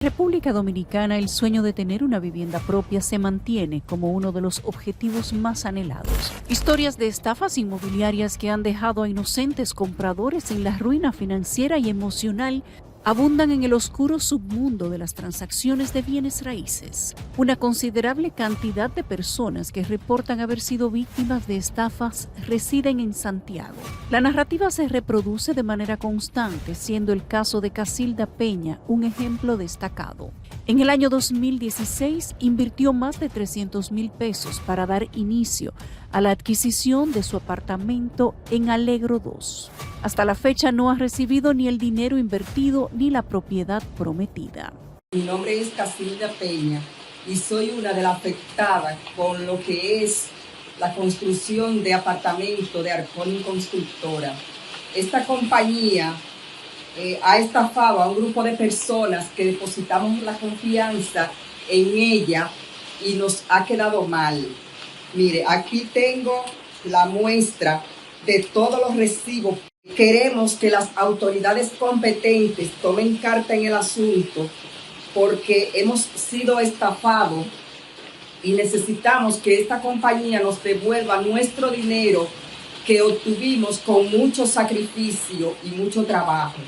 República Dominicana, el sueño de tener una vivienda propia se mantiene como uno de los objetivos más anhelados. Historias de estafas inmobiliarias que han dejado a inocentes compradores en la ruina financiera y emocional abundan en el oscuro submundo de las transacciones de bienes raíces. Una considerable cantidad de personas que reportan haber sido víctimas de estafas residen en Santiago. La narrativa se reproduce de manera constante, siendo el caso de Casilda Peña un ejemplo destacado. En el año 2016 invirtió más de 300,000 pesos para dar inicio a la adquisición de su apartamento en Alegro 2. Hasta la fecha no ha recibido ni el dinero invertido ni la propiedad prometida. Mi nombre es Casilda Peña y soy una de las afectadas con lo que es la construcción de apartamentos de Arconin Constructora. Esta compañía ha estafado a un grupo de personas que depositamos la confianza en ella y nos ha quedado mal. Mire, aquí tengo la muestra de todos los recibos. Queremos que las autoridades competentes tomen carta en el asunto porque hemos sido estafados y necesitamos que esta compañía nos devuelva nuestro dinero que obtuvimos con mucho sacrificio y mucho trabajo.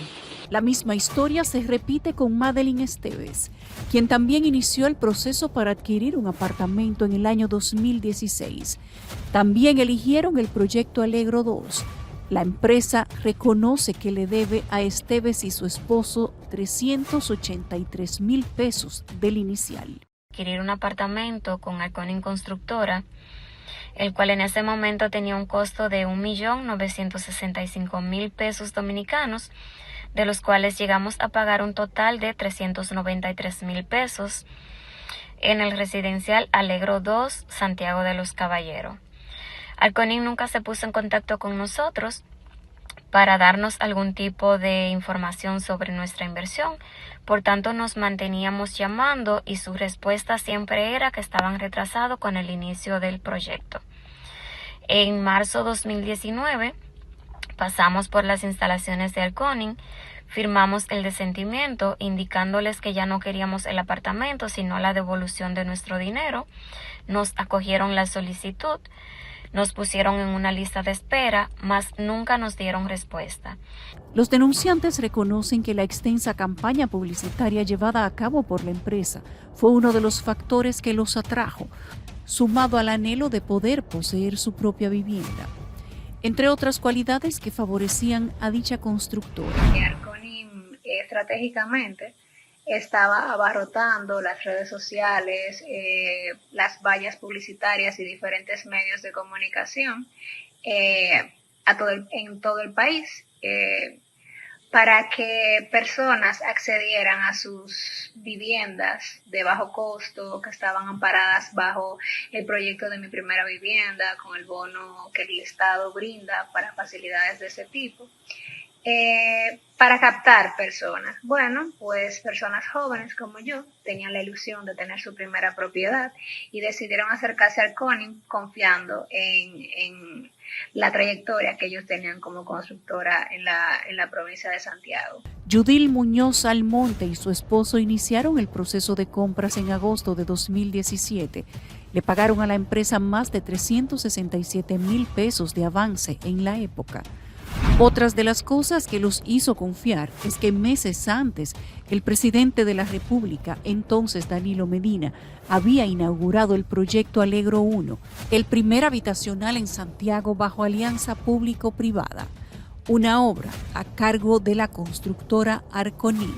La misma historia se repite con Madeline Esteves, quien también inició el proceso para adquirir un apartamento en el año 2016. También eligieron el proyecto Alegro 2. La empresa reconoce que le debe a Esteves y su esposo 383,000 pesos del inicial. Adquirir un apartamento con Arconin Constructora, el cual en ese momento tenía un costo de 1,965,000 pesos dominicanos, de los cuales llegamos a pagar un total de 393,000 pesos en el residencial Alegro 2, Santiago de los Caballeros. Arconin nunca se puso en contacto con nosotros para darnos algún tipo de información sobre nuestra inversión, por tanto nos manteníamos llamando y su respuesta siempre era que estaban retrasados con el inicio del proyecto. En marzo 2019 pasamos por las instalaciones de Arconin, firmamos el desentimiento indicándoles que ya no queríamos el apartamento sino la devolución de nuestro dinero. Nos acogieron la solicitud, nos pusieron en una lista de espera, mas nunca nos dieron respuesta. Los denunciantes reconocen que la extensa campaña publicitaria llevada a cabo por la empresa fue uno de los factores que los atrajo, sumado al anhelo de poder poseer su propia vivienda, entre otras cualidades que favorecían a dicha constructora. Arconin estratégicamente estaba abarrotando las redes sociales, las vallas publicitarias y diferentes medios de comunicación en todo el país para que personas accedieran a sus viviendas de bajo costo, que estaban amparadas bajo el proyecto de Mi Primera Vivienda, con el bono que el Estado brinda para facilidades de ese tipo. Para captar personas. Bueno, pues personas jóvenes como yo tenían la ilusión de tener su primera propiedad y decidieron acercarse al Arconin confiando en la trayectoria que ellos tenían como constructora en la provincia de Santiago. Yudil Muñoz Almonte y su esposo iniciaron el proceso de compras en agosto de 2017. Le pagaron a la empresa más de 367,000 pesos de avance en la época. Otras de las cosas que los hizo confiar es que meses antes el presidente de la República, entonces Danilo Medina, había inaugurado el proyecto Alegro 1, el primer habitacional en Santiago bajo alianza público-privada, una obra a cargo de la constructora Arconin.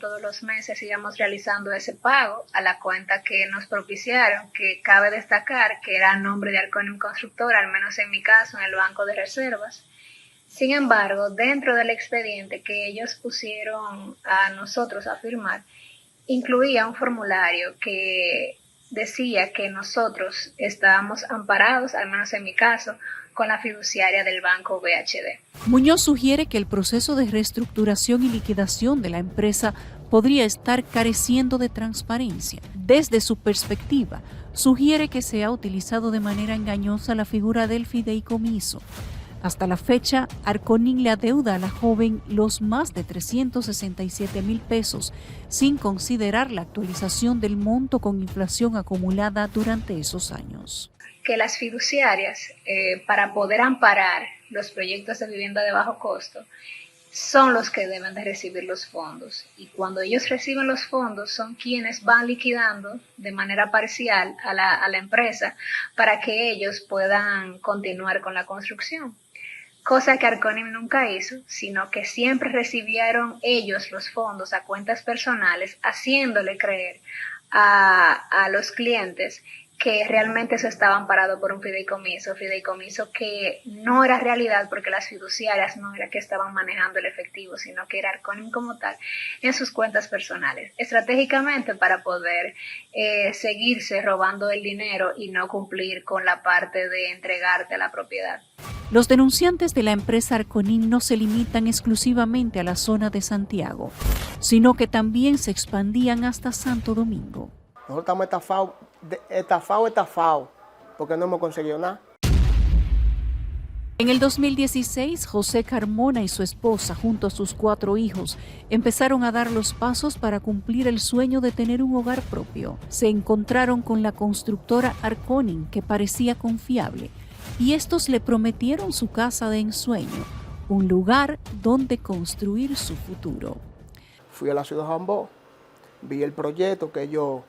Todos los meses íbamos realizando ese pago a la cuenta que nos propiciaron, que cabe destacar que era a nombre de Arconin Constructora, al menos en mi caso, en el Banco de Reservas. Sin embargo, dentro del expediente que ellos pusieron a nosotros a firmar, incluía un formulario que decía que nosotros estábamos amparados, al menos en mi caso, con la fiduciaria del Banco BHD. Muñoz sugiere que el proceso de reestructuración y liquidación de la empresa podría estar careciendo de transparencia. Desde su perspectiva, sugiere que se ha utilizado de manera engañosa la figura del fideicomiso. Hasta la fecha, Arconín le adeuda a la joven los más de 367,000 pesos, sin considerar la actualización del monto con inflación acumulada durante esos años. Que las fiduciarias, para poder amparar los proyectos de vivienda de bajo costo, son los que deben de recibir los fondos. Y cuando ellos reciben los fondos, son quienes van liquidando de manera parcial a la empresa para que ellos puedan continuar con la construcción. Cosa que Arconim nunca hizo, sino que siempre recibieron ellos los fondos a cuentas personales, haciéndole creer a los clientes que realmente eso estaba amparado por un fideicomiso que no era realidad porque las fiduciarias no era que estaban manejando el efectivo, sino que era Arconim como tal en sus cuentas personales, estratégicamente para poder seguirse robando el dinero y no cumplir con la parte de entregarte la propiedad. Los denunciantes de la empresa Arconim no se limitan exclusivamente a la zona de Santiago, sino que también se expandían hasta Santo Domingo. Nosotros estamos estafados, porque no hemos conseguido nada. En el 2016, José Carmona y su esposa, junto a sus 4 hijos, empezaron a dar los pasos para cumplir el sueño de tener un hogar propio. Se encontraron con la constructora Arconim, que parecía confiable, y estos le prometieron su casa de ensueño, un lugar donde construir su futuro. Fui a la ciudad de Jambó, vi el proyecto que ellos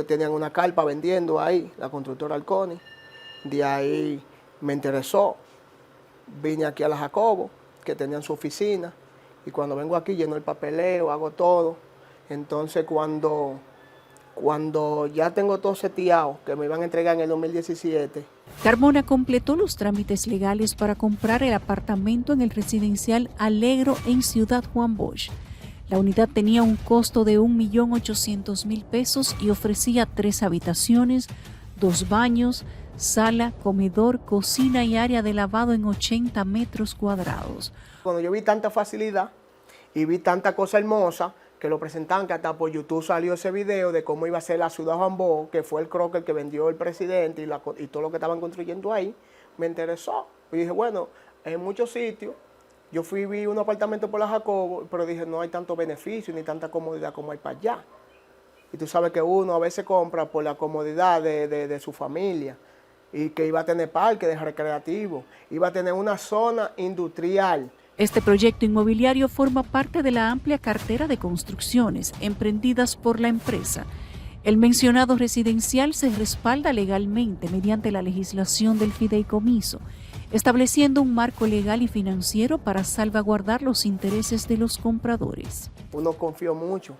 tenían una carpa vendiendo ahí, la constructora Arconim. De ahí me interesó, vine aquí a la Jacobo, que tenían su oficina, y cuando vengo aquí lleno el papeleo, hago todo. Entonces cuando ya tengo todo seteado, que me iban a entregar en el 2017. Carmona completó los trámites legales para comprar el apartamento en el residencial Alegro en Ciudad Juan Bosch. La unidad tenía un costo de 1.800.000 pesos y ofrecía 3 habitaciones, 2 baños, sala, comedor, cocina y área de lavado en 80 metros cuadrados. Cuando yo vi tanta facilidad y vi tanta cosa hermosa, que lo presentaban, que hasta por YouTube salió ese video de cómo iba a ser la ciudad de Jambó, que fue el croquer que vendió el presidente y todo lo que estaban construyendo ahí, me interesó. Y dije, bueno, en muchos sitios, yo vi un apartamento por la Jacobo, pero dije, no hay tanto beneficio ni tanta comodidad como hay para allá. Y tú sabes que uno a veces compra por la comodidad de su familia, y que iba a tener parque de recreativo, iba a tener una zona industrial. Este proyecto inmobiliario forma parte de la amplia cartera de construcciones emprendidas por la empresa. El mencionado residencial se respalda legalmente mediante la legislación del fideicomiso, estableciendo un marco legal y financiero para salvaguardar los intereses de los compradores. Uno confió mucho.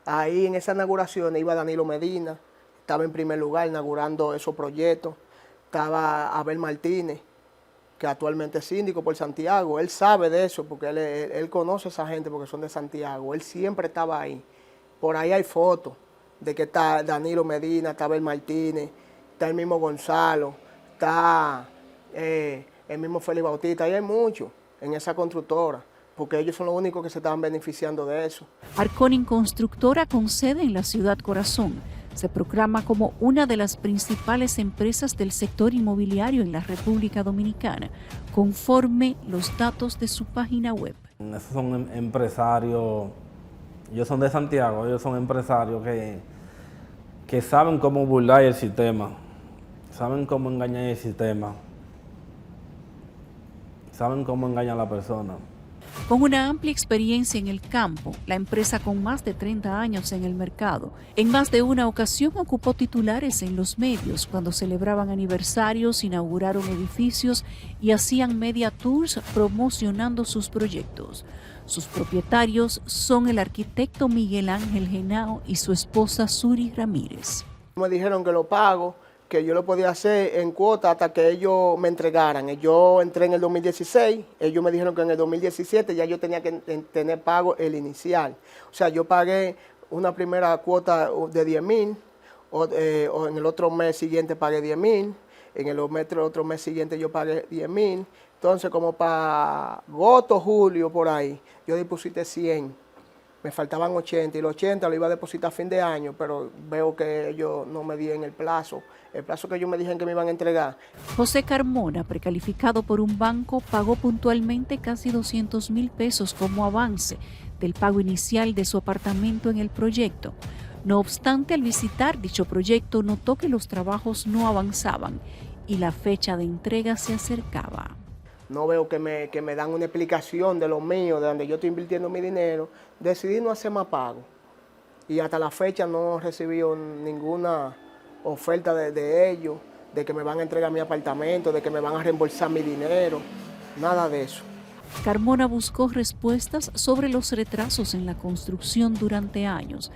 Ahí en esa inauguración iba Danilo Medina, estaba en primer lugar inaugurando esos proyectos, estaba Abel Martínez, que actualmente es síndico por Santiago. Él sabe de eso porque él conoce a esa gente porque son de Santiago. Él siempre estaba ahí. Por ahí hay fotos de que está Danilo Medina, está Abel Martínez, está el mismo Gonzalo, está el mismo Félix Bautista. Ahí hay muchos en esa constructora, porque ellos son los únicos que se estaban beneficiando de eso. Arconim Constructora, con sede en la ciudad Corazón, se proclama como una de las principales empresas del sector inmobiliario en la República Dominicana, conforme los datos de su página web. Esos son empresarios, ellos son de Santiago, ellos son empresarios que saben cómo burlar el sistema, saben cómo engañar el sistema, saben cómo engañar a la persona. Con una amplia experiencia en el campo, la empresa con más de 30 años en el mercado, en más de una ocasión ocupó titulares en los medios cuando celebraban aniversarios, inauguraron edificios y hacían media tours promocionando sus proyectos. Sus propietarios son el arquitecto Miguel Ángel Genao y su esposa Suri Ramírez. Me dijeron que lo pago, que yo lo podía hacer en cuota hasta que ellos me entregaran. Yo entré en el 2016, ellos me dijeron que en el 2017 ya yo tenía que tener pago el inicial. O sea, yo pagué una primera cuota de 10,000, o en el otro mes siguiente pagué 10,000, en el otro mes siguiente yo pagué 10,000. Entonces, como para agosto, julio, por ahí, yo deposité 100 Me faltaban 80 y los 80 lo iba a depositar a fin de año, pero veo que ellos no me dieron el plazo que ellos me dijeron que me iban a entregar. José Carmona, precalificado por un banco, pagó puntualmente casi 200,000 pesos como avance del pago inicial de su apartamento en el proyecto. No obstante, al visitar dicho proyecto notó que los trabajos no avanzaban y la fecha de entrega se acercaba. No veo que me dan una explicación de lo mío, de donde yo estoy invirtiendo mi dinero. Decidí no hacer más pago. Y hasta la fecha no he recibido ninguna oferta de ellos, de que me van a entregar mi apartamento, de que me van a reembolsar mi dinero, nada de eso. Carmona buscó respuestas sobre los retrasos en la construcción durante años,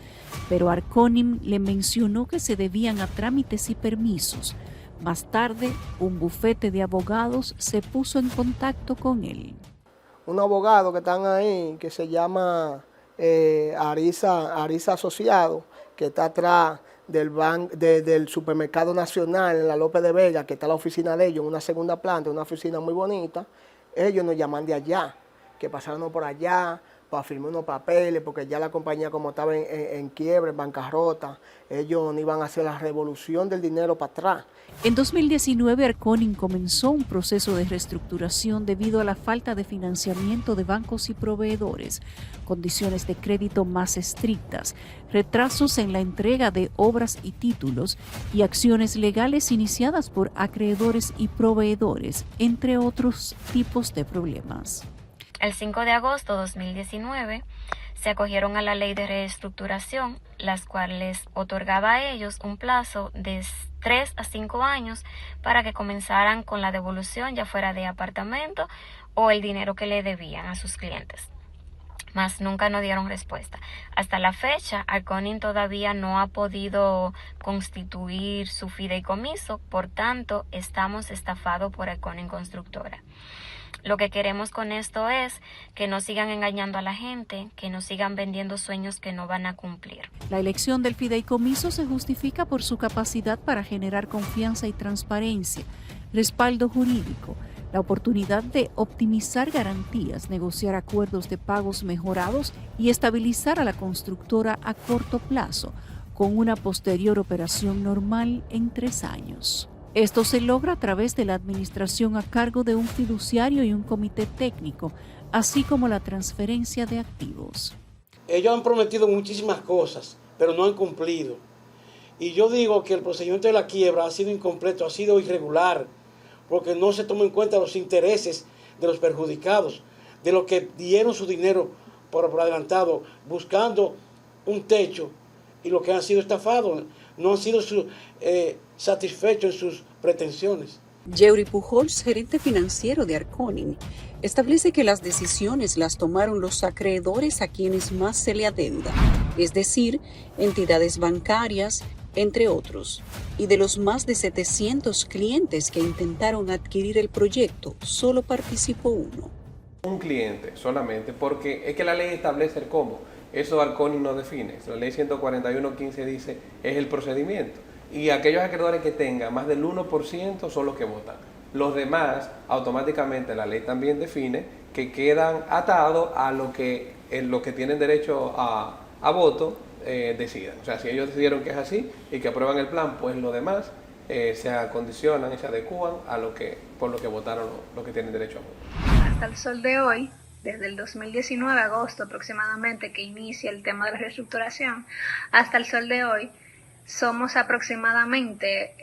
pero Arconim le mencionó que se debían a trámites y permisos. Más tarde, un bufete de abogados se puso en contacto con él. Un abogado que están ahí, que se llama Arisa Asociado, que está atrás del Supermercado Nacional en la López de Vega, que está la oficina de ellos, en una segunda planta, una oficina muy bonita. Ellos nos llaman de allá, que pasaron por allá para firmar unos papeles, porque ya la compañía como estaba en quiebra, en bancarrota, ellos no iban a hacer la revolución del dinero para atrás. En 2019, Arconim comenzó un proceso de reestructuración debido a la falta de financiamiento de bancos y proveedores, condiciones de crédito más estrictas, retrasos en la entrega de obras y títulos y acciones legales iniciadas por acreedores y proveedores, entre otros tipos de problemas. El 5 de agosto de 2019 se acogieron a la ley de reestructuración, las cuales otorgaba a ellos un plazo de 3 a 5 años para que comenzaran con la devolución, ya fuera de apartamento o el dinero que le debían a sus clientes. Mas nunca nos dieron respuesta. Hasta la fecha, Arconim todavía no ha podido constituir su fideicomiso, por tanto, estamos estafados por Arconim Constructora. Lo que queremos con esto es que no sigan engañando a la gente, que no sigan vendiendo sueños que no van a cumplir. La elección del fideicomiso se justifica por su capacidad para generar confianza y transparencia, respaldo jurídico, la oportunidad de optimizar garantías, negociar acuerdos de pagos mejorados y estabilizar a la constructora a corto plazo, con una posterior operación normal en 3 años. Esto se logra a través de la administración a cargo de un fiduciario y un comité técnico, así como la transferencia de activos. Ellos han prometido muchísimas cosas, pero no han cumplido. Y yo digo que el procedimiento de la quiebra ha sido incompleto, ha sido irregular, porque no se toman en cuenta los intereses de los perjudicados, de los que dieron su dinero por adelantado, buscando un techo, y los que han sido estafados no han sido satisfechos en sus pretensiones. Yeury Pujols, gerente financiero de Arconim, establece que las decisiones las tomaron los acreedores a quienes más se le adeuda, es decir, entidades bancarias, entre otros. Y de los más de 700 clientes que intentaron adquirir el proyecto, solo participó uno. Un cliente solamente, porque es que la ley establece el cómo. Eso Arconim no define. La ley 141.15 dice es el procedimiento. Y aquellos acreedores que tengan más del 1% son los que votan. Los demás, automáticamente la ley también define que quedan atados a lo que tienen derecho a voto decidan. O sea, si ellos decidieron que es así y que aprueban el plan, pues los demás se acondicionan y se adecúan a por lo que votaron los que tienen derecho a voto. Hasta el sol de hoy, desde el 2019, agosto aproximadamente, que inicia el tema de la reestructuración, hasta el sol de hoy, somos aproximadamente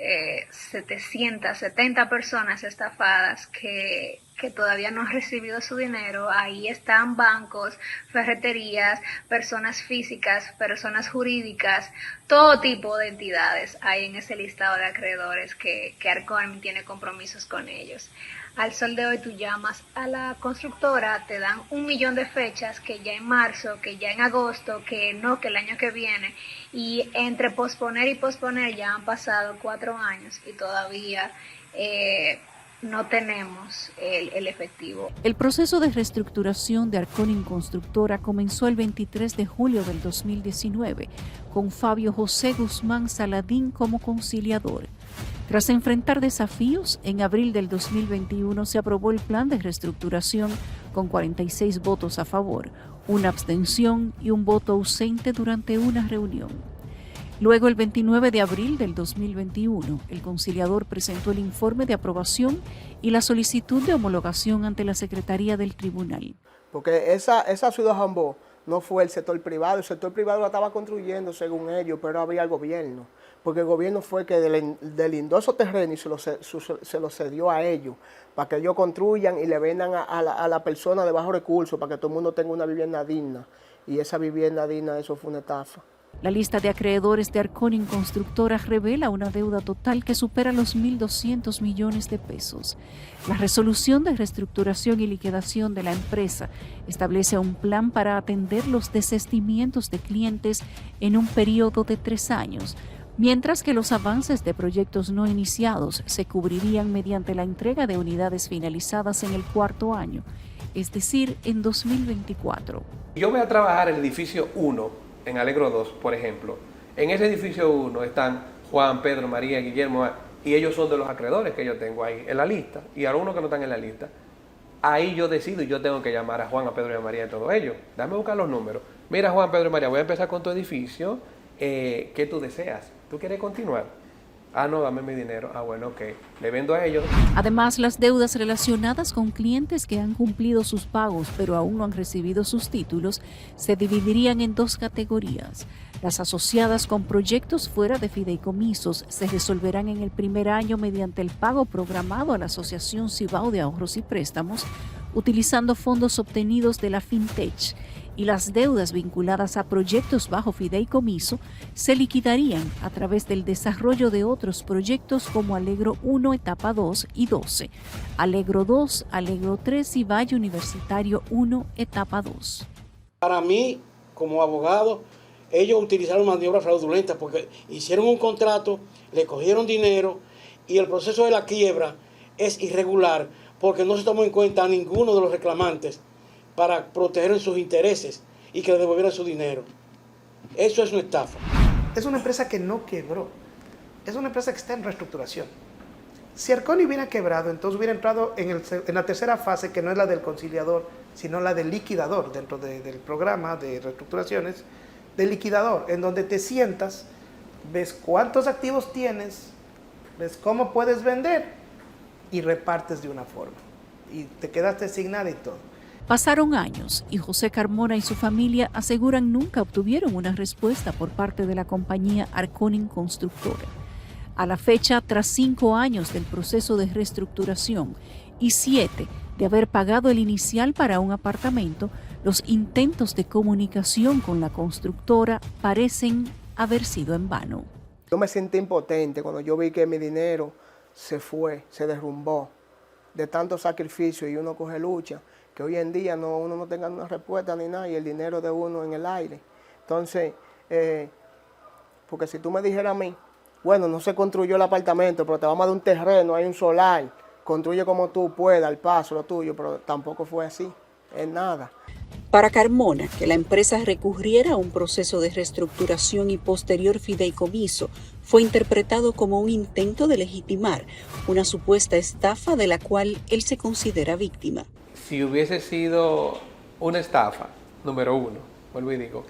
770 personas estafadas que todavía no han recibido su dinero. Ahí están bancos, ferreterías, personas físicas, personas jurídicas, todo tipo de entidades hay en ese listado de acreedores que Arconim tiene compromisos con ellos. Al sol de hoy tú llamas a la constructora, te dan 1 millón de fechas, que ya en marzo, que ya en agosto, que el año que viene, y entre posponer y posponer ya han pasado 4 años y todavía no tenemos el efectivo. El proceso de reestructuración de Arconim Constructora comenzó el 23 de julio del 2019, con Fabio José Guzmán Saladín como conciliador. Tras enfrentar desafíos, en abril del 2021 se aprobó el plan de reestructuración con 46 votos a favor, una abstención y un voto ausente durante una reunión. Luego, el 29 de abril del 2021, el conciliador presentó el informe de aprobación y la solicitud de homologación ante la Secretaría del Tribunal. Porque esa ciudad Jambó no fue el sector privado la estaba construyendo según ellos, pero había el gobierno. Porque el gobierno fue que delindó esos terrenos y se los cedió a ellos, para que ellos construyan y le vendan a la persona de bajos recursos, para que todo el mundo tenga una vivienda digna. Y esa vivienda digna, eso fue una estafa. La lista de acreedores de Arconin Constructora revela una deuda total que supera los 1.200 millones de pesos. La resolución de reestructuración y liquidación de la empresa establece un plan para atender los desistimientos de clientes en un periodo de 3 años, mientras que los avances de proyectos no iniciados se cubrirían mediante la entrega de unidades finalizadas en el 4º año, es decir, en 2024. Yo voy a trabajar en el edificio 1, en Alegro 2, por ejemplo. En ese edificio 1 están Juan, Pedro, María, Guillermo, y ellos son de los acreedores que yo tengo ahí en la lista, y algunos que no están en la lista. Ahí yo decido y yo tengo que llamar a Juan, a Pedro y a María y a todos ellos. Dame a buscar los números. Mira, Juan, Pedro y María, voy a empezar con tu edificio. ¿Qué tú deseas? ¿Tú quieres continuar? Ah, no, dame mi dinero. Ah, bueno, ok. Le vendo a ellos. Además, las deudas relacionadas con clientes que han cumplido sus pagos pero aún no han recibido sus títulos se dividirían en 2 categorías. Las asociadas con proyectos fuera de fideicomisos se resolverán en el primer año mediante el pago programado a la Asociación Cibao de Ahorros y Préstamos, utilizando fondos obtenidos de la FinTech, y las deudas vinculadas a proyectos bajo fideicomiso se liquidarían a través del desarrollo de otros proyectos como Alegro 1, etapa 2 y 12, Alegro 2, Alegro 3 y Valle Universitario 1, etapa 2. Para mí, como abogado, ellos utilizaron maniobras fraudulentas porque hicieron un contrato, le cogieron dinero y el proceso de la quiebra es irregular porque no se tomó en cuenta a ninguno de los reclamantes para proteger sus intereses y que le devolvieran su dinero. Eso es una estafa. Es una empresa que no quebró. Es una empresa que está en reestructuración. Si Arconin hubiera quebrado, entonces hubiera entrado en la tercera fase, que no es la del conciliador, sino la del liquidador, dentro del programa de reestructuraciones, del liquidador, en donde te sientas, ves cuántos activos tienes, ves cómo puedes vender y repartes de una forma. Y te quedaste asignada y todo. Pasaron años y José Carmona y su familia aseguran nunca obtuvieron una respuesta por parte de la compañía Arconin Constructora. A la fecha, tras 5 años del proceso de reestructuración y 7 de haber pagado el inicial para un apartamento, los intentos de comunicación con la constructora parecen haber sido en vano. Yo me sentí impotente cuando yo vi que mi dinero se fue, se derrumbó de tanto sacrificio y uno coge lucha, que hoy en día uno no tenga una respuesta ni nada y el dinero de uno en el aire. Entonces, porque si tú me dijeras a mí, bueno, no se construyó el apartamento, pero te vamos a dar un terreno, hay un solar, construye como tú puedas, al paso lo tuyo, pero tampoco fue así, es nada. Para Carmona, que la empresa recurriera a un proceso de reestructuración y posterior fideicomiso fue interpretado como un intento de legitimar una supuesta estafa de la cual él se considera víctima. Si hubiese sido una estafa, número 1, vuelvo y digo,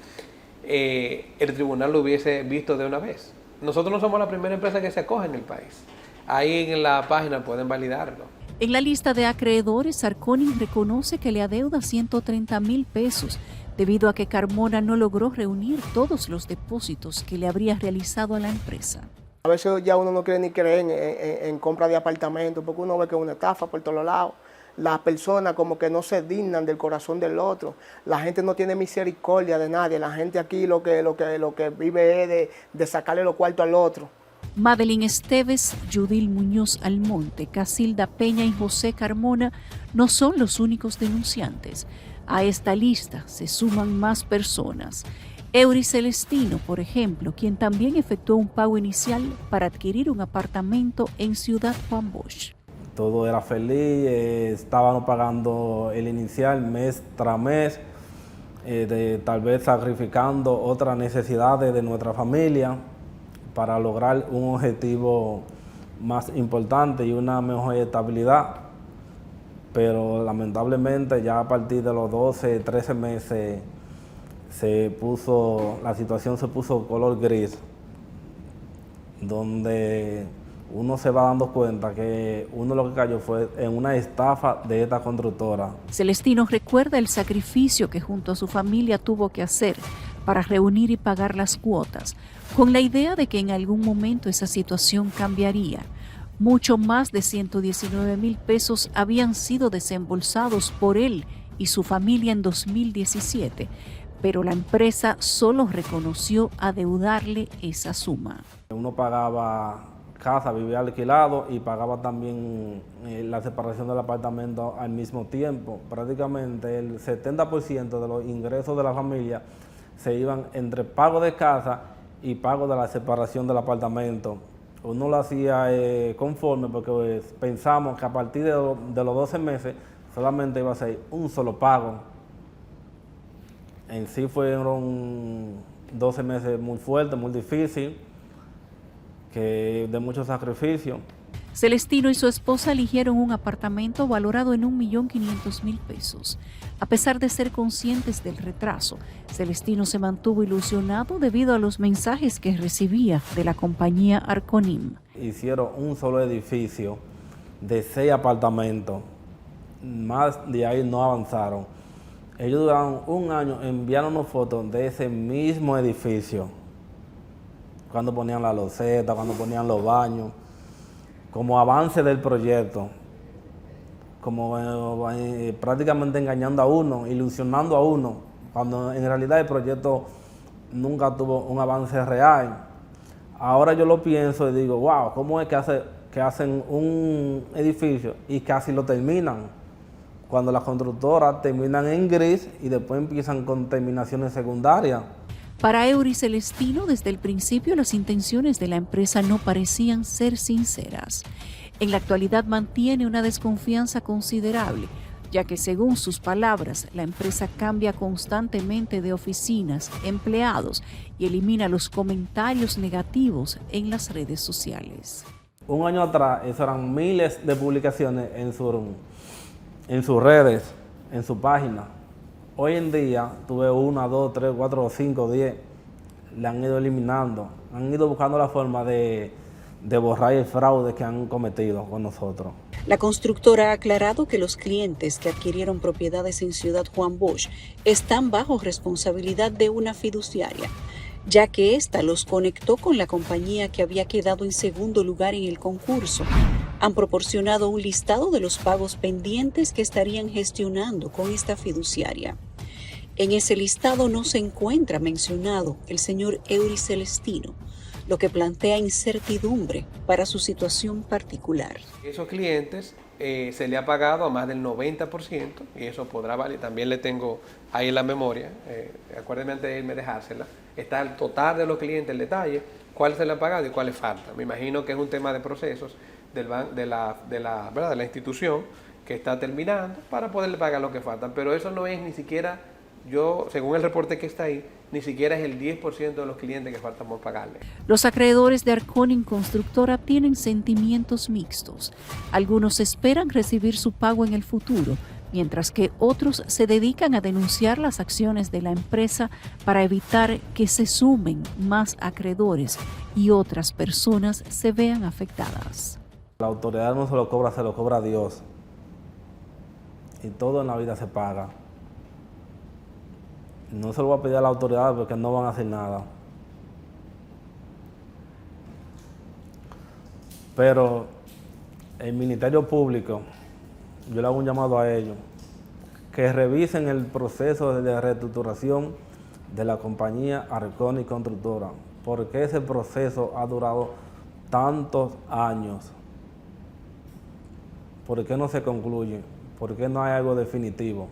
el tribunal lo hubiese visto de una vez. Nosotros no somos la primera empresa que se acoge en el país. Ahí en la página pueden validarlo. En la lista de acreedores, Arconin reconoce que le adeuda 130,000 pesos debido a que Carmona no logró reunir todos los depósitos que le habría realizado a la empresa. A veces ya uno no quiere ni creer en compra de apartamentos porque uno ve que es una estafa por todos lados. Las personas como que no se dignan del corazón del otro. La gente no tiene misericordia de nadie. La gente aquí lo que vive es de sacarle los cuartos al otro. Madeline Esteves, Yudil Muñoz Almonte, Casilda Peña y José Carmona no son los únicos denunciantes. A esta lista se suman más personas. Eury Celestino, por ejemplo, quien también efectuó un pago inicial para adquirir un apartamento en Ciudad Juan Bosch. Todo era feliz, estábamos pagando el inicial mes tras mes, tal vez sacrificando otras necesidades de nuestra familia para lograr un objetivo más importante y una mejor estabilidad, pero lamentablemente ya a partir de los 12, 13 meses la situación se puso color gris, donde uno se va dando cuenta que uno lo que cayó fue en una estafa de esta constructora. Celestino recuerda el sacrificio que junto a su familia tuvo que hacer para reunir y pagar las cuotas, con la idea de que en algún momento esa situación cambiaría. Mucho más de 119,000 pesos habían sido desembolsados por él y su familia en 2017, pero la empresa solo reconoció adeudarle esa suma. Uno pagaba casa, vivía alquilado y pagaba también la separación del apartamento al mismo tiempo. Prácticamente el 70% de los ingresos de la familia se iban entre pago de casa y pago de la separación del apartamento. Uno lo hacía conforme porque pensamos que a partir de los 12 meses solamente iba a ser un solo pago. En sí fueron 12 meses muy fuertes, muy difíciles, de mucho sacrificio. Celestino y su esposa eligieron un apartamento valorado en 1.500.000 pesos. A pesar de ser conscientes del retraso, Celestino se mantuvo ilusionado debido a los mensajes que recibía de la compañía Arconim. Hicieron un solo edificio de 6 apartamentos, más de ahí no avanzaron. Ellos duraron un año enviándonos fotos de ese mismo edificio, cuando ponían la loseta, cuando ponían los baños, como avance del proyecto, como prácticamente engañando a uno, ilusionando a uno, cuando en realidad el proyecto nunca tuvo un avance real. Ahora yo lo pienso y digo, wow, ¿cómo es que hacen un edificio y casi lo terminan? Cuando las constructoras terminan en gris y después empiezan con terminaciones secundarias. Para Eury Celestino, desde el principio las intenciones de la empresa no parecían ser sinceras. En la actualidad mantiene una desconfianza considerable, ya que según sus palabras, la empresa cambia constantemente de oficinas, empleados y elimina los comentarios negativos en las redes sociales. Un año atrás, eso eran miles de publicaciones en sus redes, en su página. Hoy en día, tuve 1, 2, 3, 4, 5, 10, le han ido eliminando, han ido buscando la forma de borrar el fraude que han cometido con nosotros. La constructora ha aclarado que los clientes que adquirieron propiedades en Ciudad Juan Bosch están bajo responsabilidad de una fiduciaria, ya que ésta los conectó con la compañía que había quedado en segundo lugar en el concurso. Han proporcionado un listado de los pagos pendientes que estarían gestionando con esta fiduciaria. En ese listado no se encuentra mencionado el señor Eury Celestino, lo que plantea incertidumbre para su situación particular. Esos clientes se le ha pagado a más del 90% y eso podrá valer. También le tengo ahí en la memoria, acuérdenme antes de irme dejársela, está el total de los clientes, el detalle, cuál se le ha pagado y cuáles faltan. Me imagino que es un tema de procesos de la institución que está terminando para poderle pagar lo que faltan, pero eso no es ni siquiera, según el reporte que está ahí, ni siquiera es el 10% de los clientes que faltan por pagarle. Los acreedores de Arconim Constructora tienen sentimientos mixtos. Algunos esperan recibir su pago en el futuro, mientras que otros se dedican a denunciar las acciones de la empresa para evitar que se sumen más acreedores y otras personas se vean afectadas. La autoridad no se lo cobra Dios. Y todo en la vida se paga. No se lo voy a pedir a la autoridad porque no van a hacer nada. Pero el Ministerio Público, yo le hago un llamado a ellos, que revisen el proceso de reestructuración de la compañía Arconim Constructora. ¿Por qué ese proceso ha durado tantos años? ¿Por qué no se concluye? ¿Por qué no hay algo definitivo?